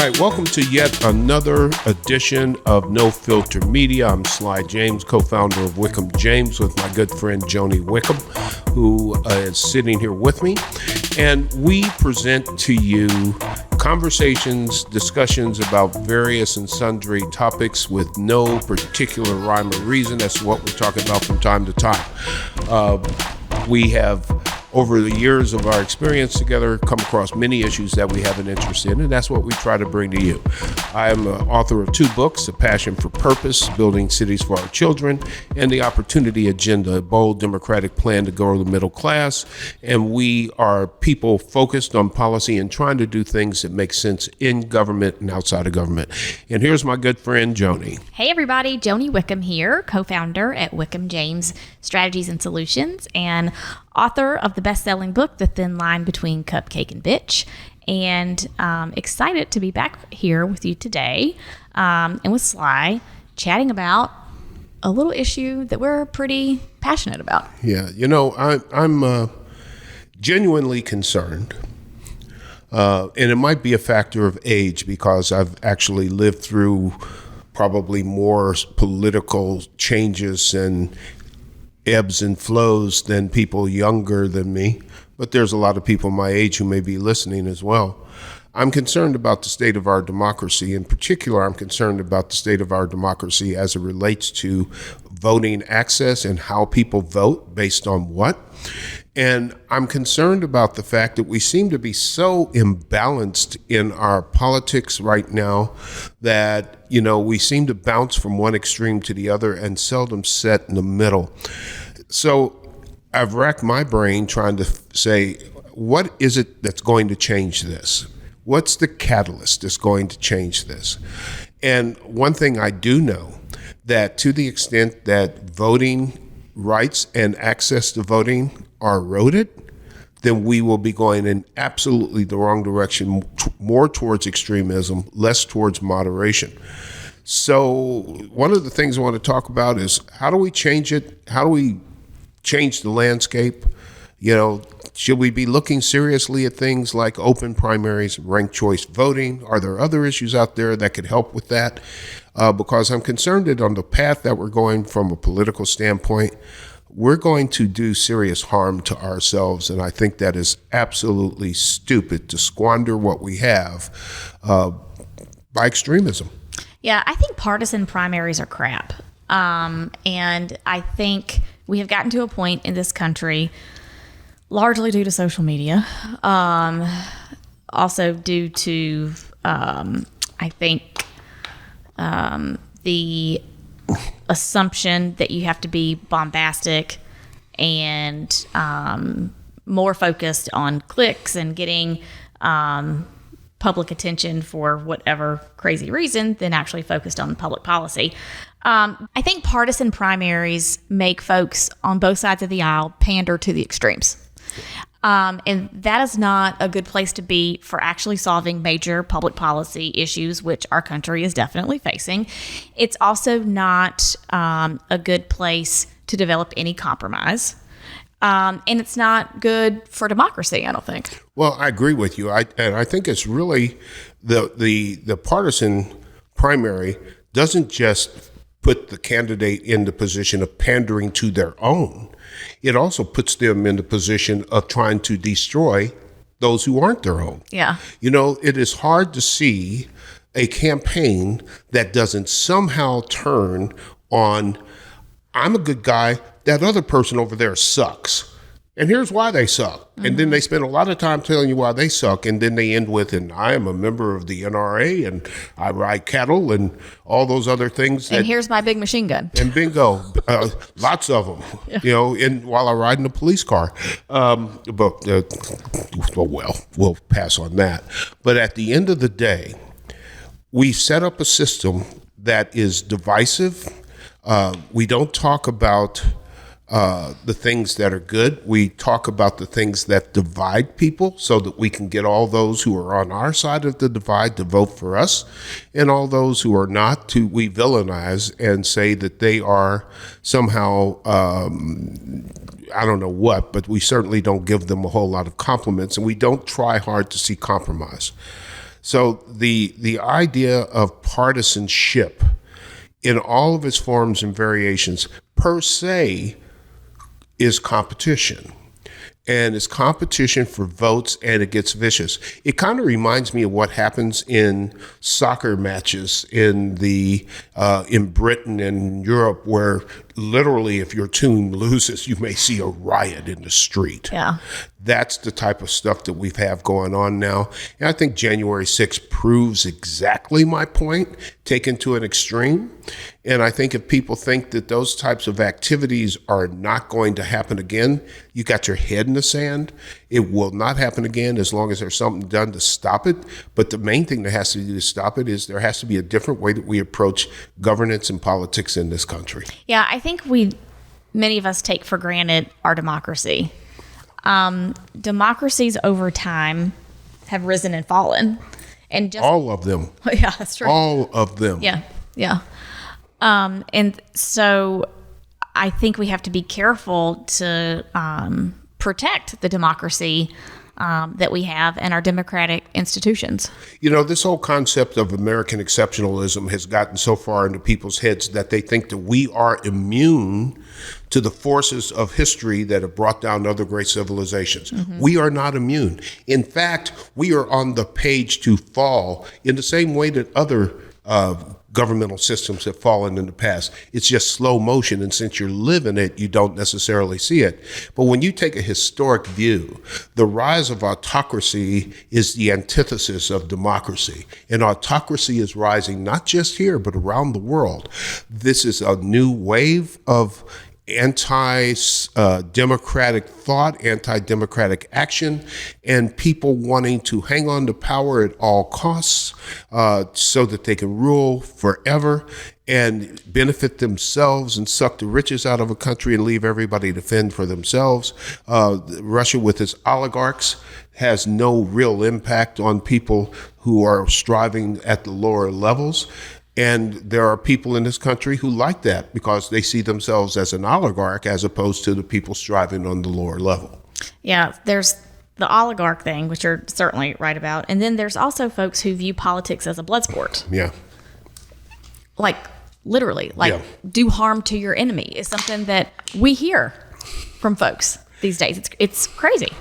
right, welcome to yet another edition of No Filter Media. I'm Sly James, co-founder of Wickham James, with my good friend Joni Wickham, who is sitting here with me. And we present to you conversations, discussions about various and sundry topics with no particular rhyme or reason. That's what we're talking about from time to time. We have, over the years of our experience together, come across many issues that we have an interest in, and that's what we try to bring to you. I am an author of 2 books, A Passion for Purpose, Building Cities for Our Children, and The Opportunity Agenda, a bold democratic plan to grow the middle class. And we are people focused on policy and trying to do things that make sense in government and outside of government. And here's my good friend, Joni. Hey everybody, Joni Wickham here, co-founder at Wickham James Strategies and Solutions, and author of the best-selling book, The Thin Line Between Cupcake and Bitch. And excited to be back here with you today and with Sly, chatting about a little issue that we're pretty passionate about. Yeah, you know, I'm genuinely concerned. And it might be a factor of age, because I've actually lived through probably more political changes and ebbs and flows than people younger than me, but there's a lot of people my age who may be listening as well. I'm concerned about the state of our democracy. In particular, I'm concerned about the state of our democracy as it relates to voting access and how people vote based on what. And I'm concerned about the fact that we seem to be so imbalanced in our politics right now that, you know, we seem to bounce from one extreme to the other and seldom sit in the middle. So I've racked my brain trying to say, what is it that's going to change this? What's the catalyst that's going to change this? And one thing I do know, that to the extent that voting rights and access to voting are eroded, then we will be going in absolutely the wrong direction, more towards extremism, less towards moderation. So one of the things I want to talk about is, how do we change it? How do we change the landscape? You know, should we be looking seriously at things like open primaries, ranked choice voting? Are there other issues out there that could help with that? Because I'm concerned that on the path that we're going from a political standpoint, we're going to do serious harm to ourselves. And I think that is absolutely stupid to squander what we have by extremism. Yeah, I think partisan primaries are crap. And I think we have gotten to a point in this country, largely due to social media, also due to, I think, the assumption that you have to be bombastic and more focused on clicks and getting public attention for whatever crazy reason than actually focused on public policy. I think partisan primaries make folks on both sides of the aisle pander to the extremes. And that is not a good place to be for actually solving major public policy issues, which our country is definitely facing. It's also not a good place to develop any compromise. And it's not good for democracy, I don't think. Well, I agree with you. And I think it's really the partisan primary doesn't just put the candidate in the position of pandering to their own. It also puts them in the position of trying to destroy those who aren't their own. Yeah. You know, it is hard to see a campaign that doesn't somehow turn on, I'm a good guy, that other person over there sucks. And here's why they suck. Mm-hmm. And then they spend a lot of time telling you why they suck. And then they end with, and I am a member of the NRA and I ride cattle and all those other things. And here's my big machine gun. And bingo, lots of them, yeah. You know, while I ride in a police car. Well, we'll pass on that. But at the end of the day, we set up a system that is divisive. We don't talk about the things that are good. We talk about the things that divide people so that we can get all those who are on our side of the divide to vote for us, and all those who are not we villainize and say that they are somehow, I don't know what, but we certainly don't give them a whole lot of compliments, and we don't try hard to see compromise. So the idea of partisanship in all of its forms and variations per se is competition. And it's competition for votes, and it gets vicious. It kind of reminds me of what happens in soccer matches in Britain and Europe, where literally if your team loses, you may see a riot in the street. Yeah. That's the type of stuff that we have going on now. And I think January 6th proves exactly my point, taken to an extreme. And I think if people think that those types of activities are not going to happen again, you got your head in the sand. It will not happen again as long as there's something done to stop it. But the main thing that has to do to stop it is there has to be a different way that we approach governance and politics in this country. Yeah, I think many of us take for granted our democracy. Democracies over time have risen and fallen, and just all of them. Yeah, that's true. All of them. Yeah. And so I think we have to be careful to protect the democracy that we have and our democratic institutions. You know, this whole concept of American exceptionalism has gotten so far into people's heads that they think that we are immune to the forces of history that have brought down other great civilizations. Mm-hmm. We are not immune. In fact, we are on the page to fall in the same way that other governmental systems have fallen in the past. It's just slow motion, and since you're living it, you don't necessarily see it. But when you take a historic view, the rise of autocracy is the antithesis of democracy. And autocracy is rising not just here, but around the world. This is a new wave of anti-democratic thought, anti-democratic action, and people wanting to hang on to power at all costs so that they can rule forever and benefit themselves and suck the riches out of a country and leave everybody to fend for themselves. Russia with its oligarchs has no real impact on people who are striving at the lower levels. And there are people in this country who like that because they see themselves as an oligarch as opposed to the people striving on the lower level. Yeah, there's the oligarch thing, which you're certainly right about. And then there's also folks who view politics as a blood sport. Yeah. Like, literally, do harm to your enemy is something that we hear from folks these days. It's crazy.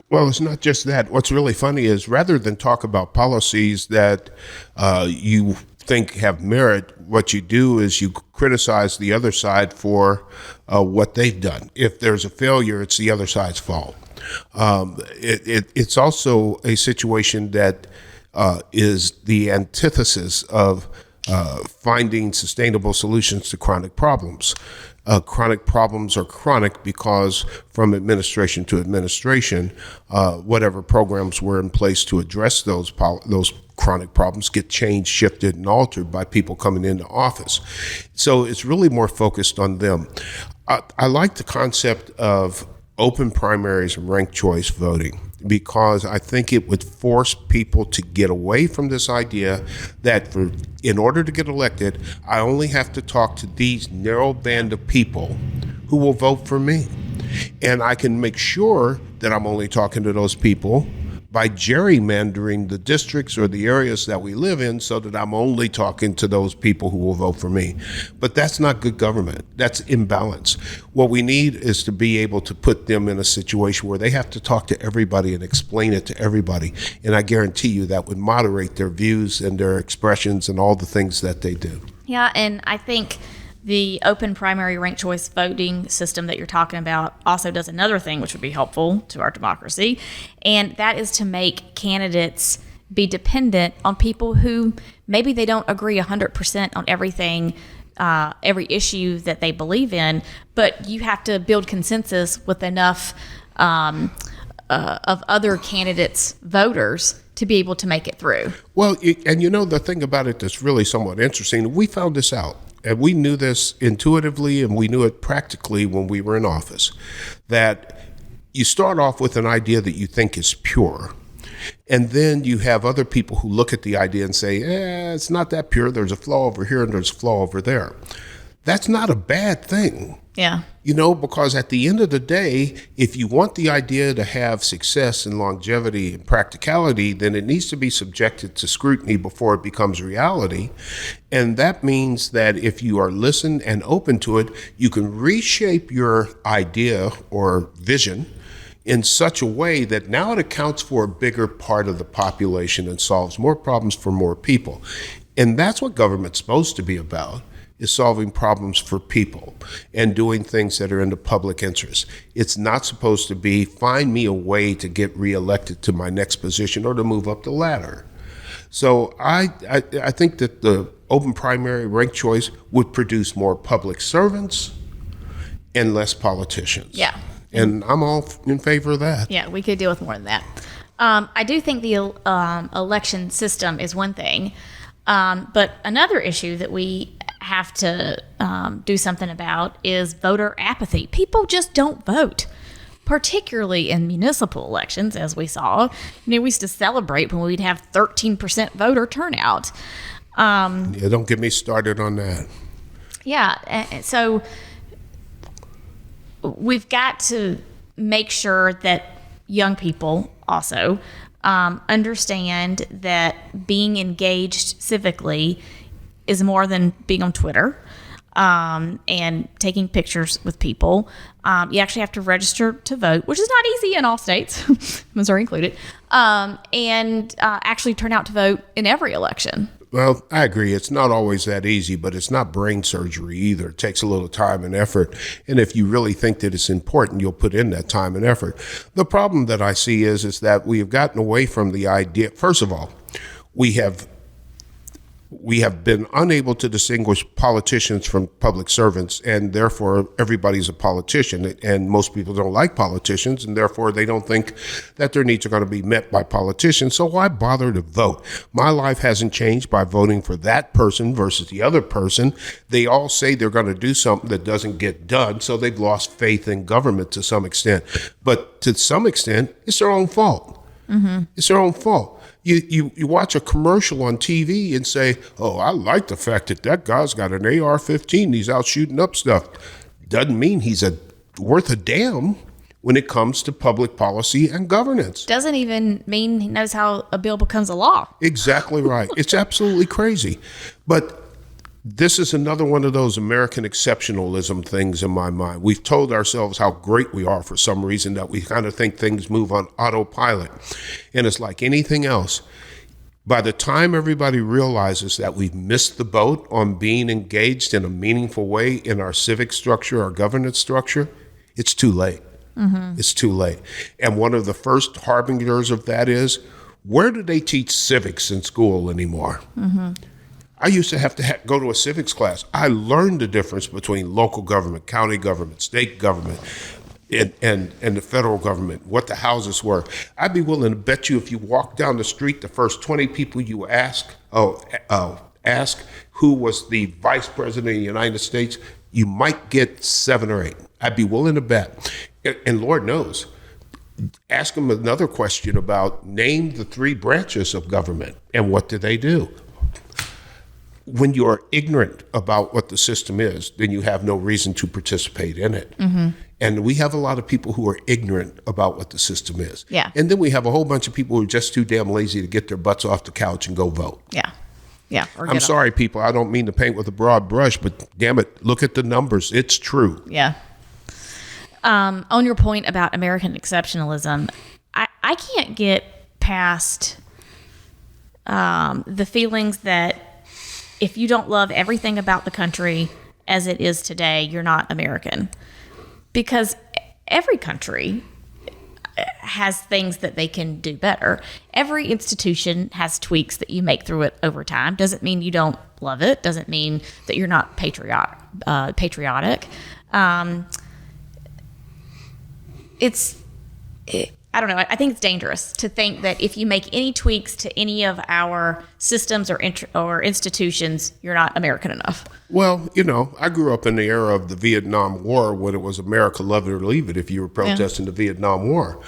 Well, it's not just that. What's really funny is rather than talk about policies that you think have merit, what you do is you criticize the other side for what they've done. If there's a failure, it's the other side's fault. It's also a situation that is the antithesis of finding sustainable solutions to chronic problems. Chronic problems are chronic because from administration to administration, whatever programs were in place to address those chronic problems get changed, shifted, and altered by people coming into office. So it's really more focused on them. I like the concept of open primaries and ranked choice voting because I think it would force people to get away from this idea that in order to get elected, I only have to talk to these narrow band of people who will vote for me. And I can make sure that I'm only talking to those people by gerrymandering the districts or the areas that we live in so that I'm only talking to those people who will vote for me. But that's not good government. That's imbalance. What we need is to be able to put them in a situation where they have to talk to everybody and explain it to everybody. And I guarantee you that would moderate their views and their expressions and all the things that they do. Yeah, and I think the open primary ranked choice voting system that you're talking about also does another thing which would be helpful to our democracy, and that is to make candidates be dependent on people who maybe they don't agree 100% on everything, every issue that they believe in, but you have to build consensus with enough of other candidates' voters to be able to make it through. Well, and you know, the thing about it that's really somewhat interesting, we found this out. And we knew this intuitively and we knew it practically when we were in office, that you start off with an idea that you think is pure. And then you have other people who look at the idea and say, it's not that pure. There's a flaw over here and there's a flaw over there. That's not a bad thing. Yeah. Because at the end of the day, if you want the idea to have success and longevity and practicality, then it needs to be subjected to scrutiny before it becomes reality. And that means that if you are listened and open to it, you can reshape your idea or vision in such a way that now it accounts for a bigger part of the population and solves more problems for more people. And that's what government's supposed to be about, is solving problems for people and doing things that are in the public interest. It's not supposed to be find me a way to get reelected to my next position or to move up the ladder. So I think that the open primary ranked choice would produce more public servants and less politicians. Yeah. And I'm all in favor of that. Yeah, we could deal with more than that. I do think the election system is one thing. But another issue that we have to do something about is voter apathy. People just don't vote, particularly in municipal elections, as we saw. We used to celebrate when we'd have 13% voter turnout. Yeah, don't get me started on that. Yeah, so we've got to make sure that young people also understand that being engaged civically is more than being on Twitter and taking pictures with people. You actually have to register to vote, which is not easy in all states, Missouri included, and actually turn out to vote in every election. Well, I agree. It's not always that easy, but it's not brain surgery either. It takes a little time and effort. And if you really think that it's important, you'll put in that time and effort. The problem that I see is that we have gotten away from the idea. First of all, we have been unable to distinguish politicians from public servants, and therefore everybody's a politician, and most people don't like politicians, and therefore they don't think that their needs are going to be met by politicians. So why bother to vote? My life hasn't changed by voting for that person versus the other person. They all say they're going to do something that doesn't get done, so they've lost faith in government to some extent. But to some extent, it's their own fault. Mm-hmm. It's their own fault. You watch a commercial on TV and say, oh, I like the fact that guy's got an AR-15. He's out shooting up stuff. Doesn't mean he's worth a damn when it comes to public policy and governance. Doesn't even mean he knows how a bill becomes a law. Exactly right. It's absolutely crazy. But this is another one of those American exceptionalism things in my mind. We've told ourselves how great we are for some reason, that we kind of think things move on autopilot. And it's like anything else. By the time everybody realizes that we've missed the boat on being engaged in a meaningful way in our civic structure, our governance structure, it's too late. Mm-hmm. It's too late. And one of the first harbingers of that is, where do they teach civics in school anymore? Mm-hmm. I used to have to go to a civics class. I learned the difference between local government, county government, state government, and the federal government, what the houses were. I'd be willing to bet you if you walk down the street, the first 20 people you ask who was the vice president of the United States, you might get 7 or 8. I'd be willing to bet. And Lord knows, ask them another question about name the 3 branches of government and what do they do. When you are ignorant about what the system is, then you have no reason to participate in it. Mm-hmm. And we have a lot of people who are ignorant about what the system is. Yeah. And then we have a whole bunch of people who are just too damn lazy to get their butts off the couch and go vote. Yeah. Yeah. I'm sorry, people. I don't mean to paint with a broad brush, but damn it, look at the numbers. It's true. Yeah. On your point about American exceptionalism, I can't get past the feelings that if you don't love everything about the country as it is today, you're not American. Because every country has things that they can do better. Every institution has tweaks that you make through it over time. Doesn't mean you don't love it. Doesn't mean that you're not patriotic. I don't know. I think it's dangerous to think that if you make any tweaks to any of our systems or institutions, you're not American enough. Well, I grew up in the era of the Vietnam War when it was America, love it or leave it if you were protesting the Vietnam War.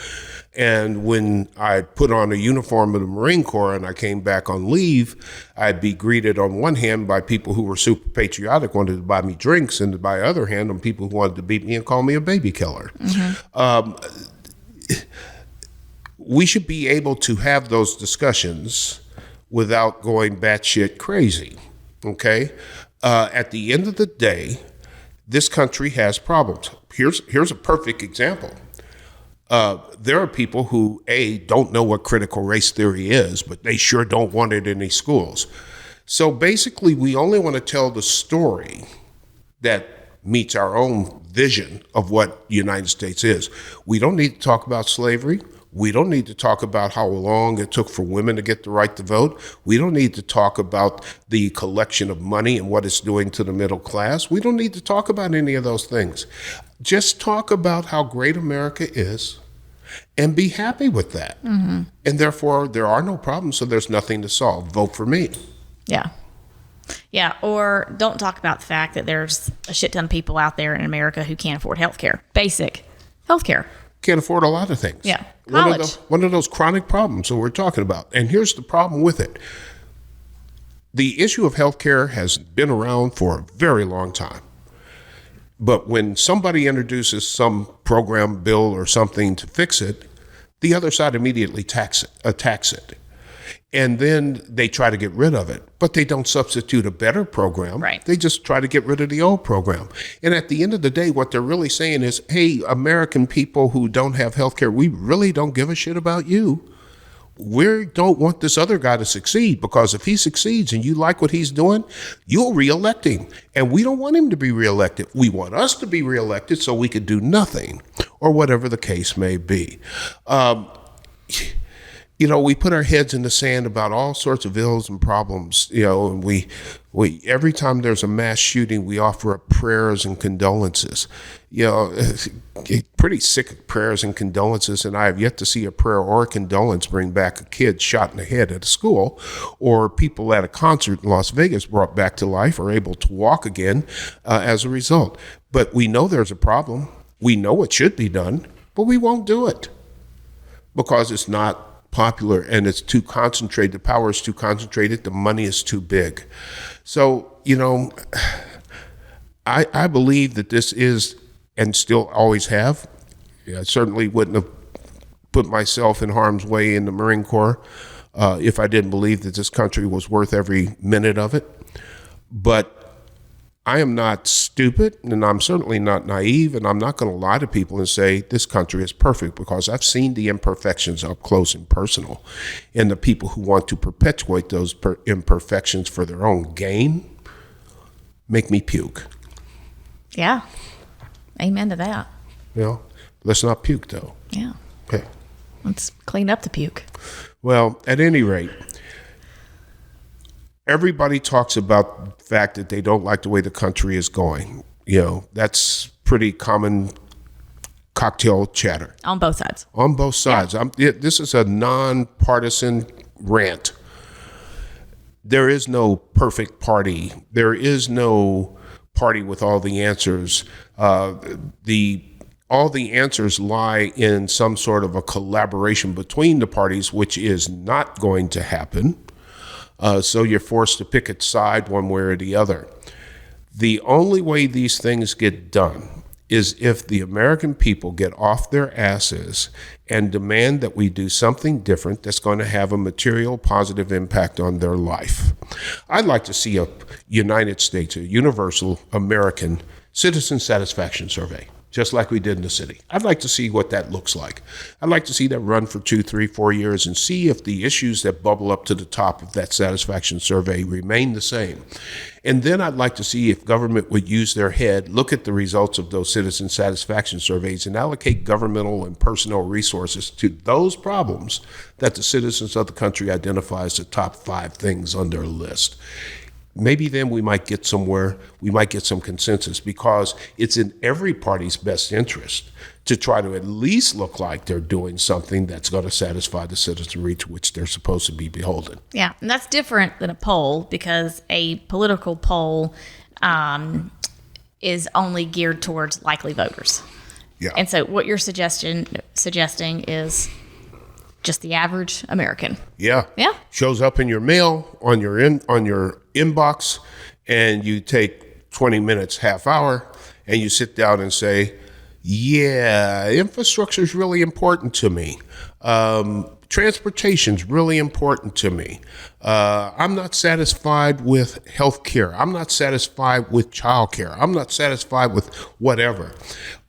And when I put on a uniform of the Marine Corps and I came back on leave, I'd be greeted on one hand by people who were super patriotic, wanted to buy me drinks, and by the other hand, on people who wanted to beat me and call me a baby killer. We should be able to have those discussions without going batshit crazy, okay? At the end of the day, this country has problems. Here's a perfect example. There are people who, A, don't know what critical race theory is, but they sure don't want it in these schools. So basically, we only want to tell the story that meets our own vision of what the United States is. We don't need to talk about slavery. We don't need to talk about how long it took for women to get the right to vote. We don't need to talk about the collection of money and what it's doing to the middle class. We don't need to talk about any of those things. Just talk about how great America is and be happy with that. And therefore, there are no problems, so there's nothing to solve. Vote for me. Yeah. Yeah, or don't talk about the fact that there's a shit ton of people out there in America who can't afford health care. Basic health care. Can't afford a lot of things. Yeah. College. One of those chronic problems that we're talking about. And here's the problem with it. The issue of healthcare has been around for a very long time. But when somebody introduces some program, bill, or something to fix it, the other side immediately attacks it. And then they try to get rid of it, but they don't substitute a better program. Right. They just try to get rid of the old program. And at the end of the day, what they're really saying is, hey, American people who don't have health care, we really don't give a shit about you. We don't want this other guy to succeed, because if he succeeds and you like what he's doing, you'll reelect him. And we don't want him to be reelected. We want us to be reelected so we could do nothing, or whatever the case may be. We put our heads in the sand about all sorts of ills and problems, and we every time there's a mass shooting, we offer up prayers and condolences. Pretty sick of prayers and condolences, and I have yet to see a prayer or a condolence bring back a kid shot in the head at a school, or people at a concert in Las Vegas brought back to life or able to walk again as a result. But we know there's a problem. We know it should be done, but we won't do it because it's not popular and it's too concentrated. The power is too concentrated. The money is too big. So, I believe that this is, and still always have. I certainly wouldn't have put myself in harm's way in the Marine Corps if I didn't believe that this country was worth every minute of it. But I am not stupid, and I'm certainly not naive, and I'm not going to lie to people and say this country is perfect, because I've seen the imperfections up close and personal. And the people who want to perpetuate those imperfections for their own gain make me puke. Yeah. Amen to that. Let's not puke, though. Yeah. Okay. Let's clean up the puke. Well, at any rate, everybody talks about the fact that they don't like the way the country is going. That's pretty common cocktail chatter. On both sides. On both sides. Yeah. This is a nonpartisan rant. There is no perfect party. There is no party with all the answers. All the answers lie in some sort of a collaboration between the parties, which is not going to happen. So you're forced to pick a side one way or the other. The only way these things get done is if the American people get off their asses and demand that we do something different that's going to have a material positive impact on their life. I'd like to see a United States, a universal American citizen satisfaction survey, just like we did in the city. I'd like to see what that looks like. I'd like to see that run for 2, 3, 4 years and see if the issues that bubble up to the top of that satisfaction survey remain the same. And then I'd like to see if government would use their head, look at the results of those citizen satisfaction surveys, and allocate governmental and personnel resources to those problems that the citizens of the country identify as the top 5 things on their list. Maybe then we might get somewhere, we might get some consensus, because it's in every party's best interest to try to at least look like they're doing something that's going to satisfy the citizenry to which they're supposed to be beholden. Yeah, and that's different than a poll, because a political poll is only geared towards likely voters. Yeah. And so what you're suggesting is just the average American. Yeah. Yeah. Shows up in your mail, on your inbox, and you take 20 minutes, half hour, and you sit down and say, yeah, infrastructure is really important to me. Transportation is really important to me. I'm not satisfied with health care. I'm not satisfied with childcare. I'm not satisfied with whatever.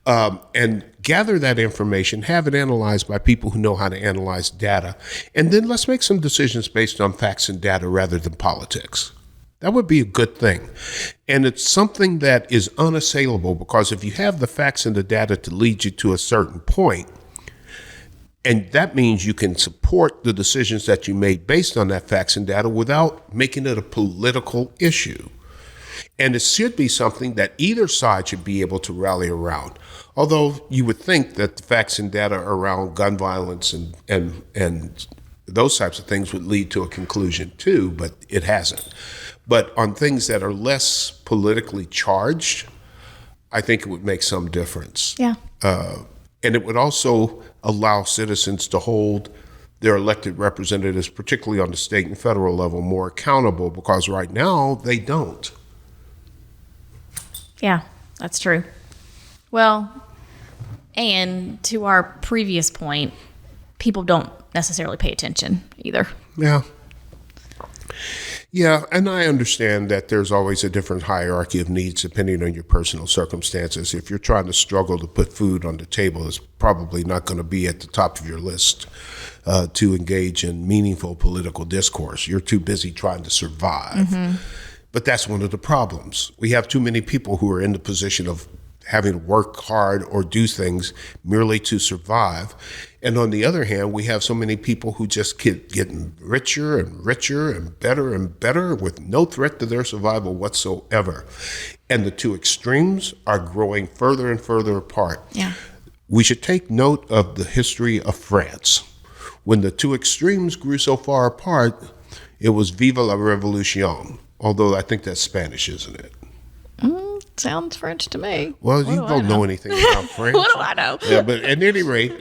And gather that information, have it analyzed by people who know how to analyze data, and then let's make some decisions based on facts and data rather than politics. That would be a good thing. And it's something that is unassailable, because if you have the facts and the data to lead you to a certain point, and that means you can support the decisions that you made based on that facts and data without making it a political issue. And it should be something that either side should be able to rally around. Although you would think that the facts and data around gun violence and those types of things would lead to a conclusion too, but it hasn't. But on things that are less politically charged, I think it would make some difference. Yeah. And it would also allow citizens to hold their elected representatives, particularly on the state and federal level, more accountable, because right now they don't. Yeah, that's true. Well, and to our previous point, people don't necessarily pay attention either. Yeah. Yeah, and I understand that there's always a different hierarchy of needs depending on your personal circumstances. If you're trying to struggle to put food on the table, it's probably not going to be at the top of your list to engage in meaningful political discourse. You're too busy trying to survive. Mm-hmm. But that's one of the problems. We have too many people who are in the position of having to work hard or do things merely to survive. And on the other hand, we have so many people who just keep getting richer and richer and better with no threat to their survival whatsoever. And the two extremes are growing further and further apart. Yeah. We should take note of the history of France. When the two extremes grew so far apart, it was Viva la Revolution. Although I think that's Spanish, isn't it? Sounds French to me. Well, you don't know anything about French. What do I know? Yeah, but at any rate,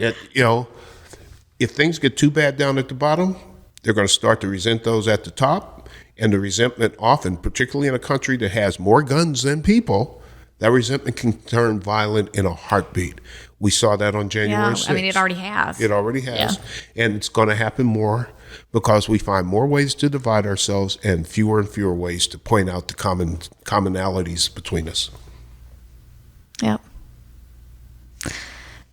if things get too bad down at the bottom, they're going to start to resent those at the top. And the resentment often, particularly in a country that has more guns than people, that resentment can turn violent in a heartbeat. We saw that on January 6th. I mean, it already has. It already has. Yeah. And it's going to happen more because we find more ways to divide ourselves and fewer ways to point out the commonalities between us. Yep.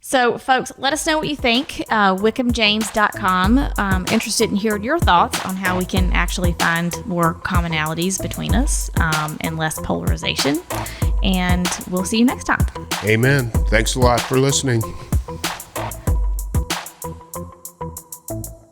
So, folks, let us know what you think. WickhamJames.com. Interested in hearing your thoughts on how we can actually find more commonalities between us and less polarization. And we'll see you next time. Amen. Thanks a lot for listening.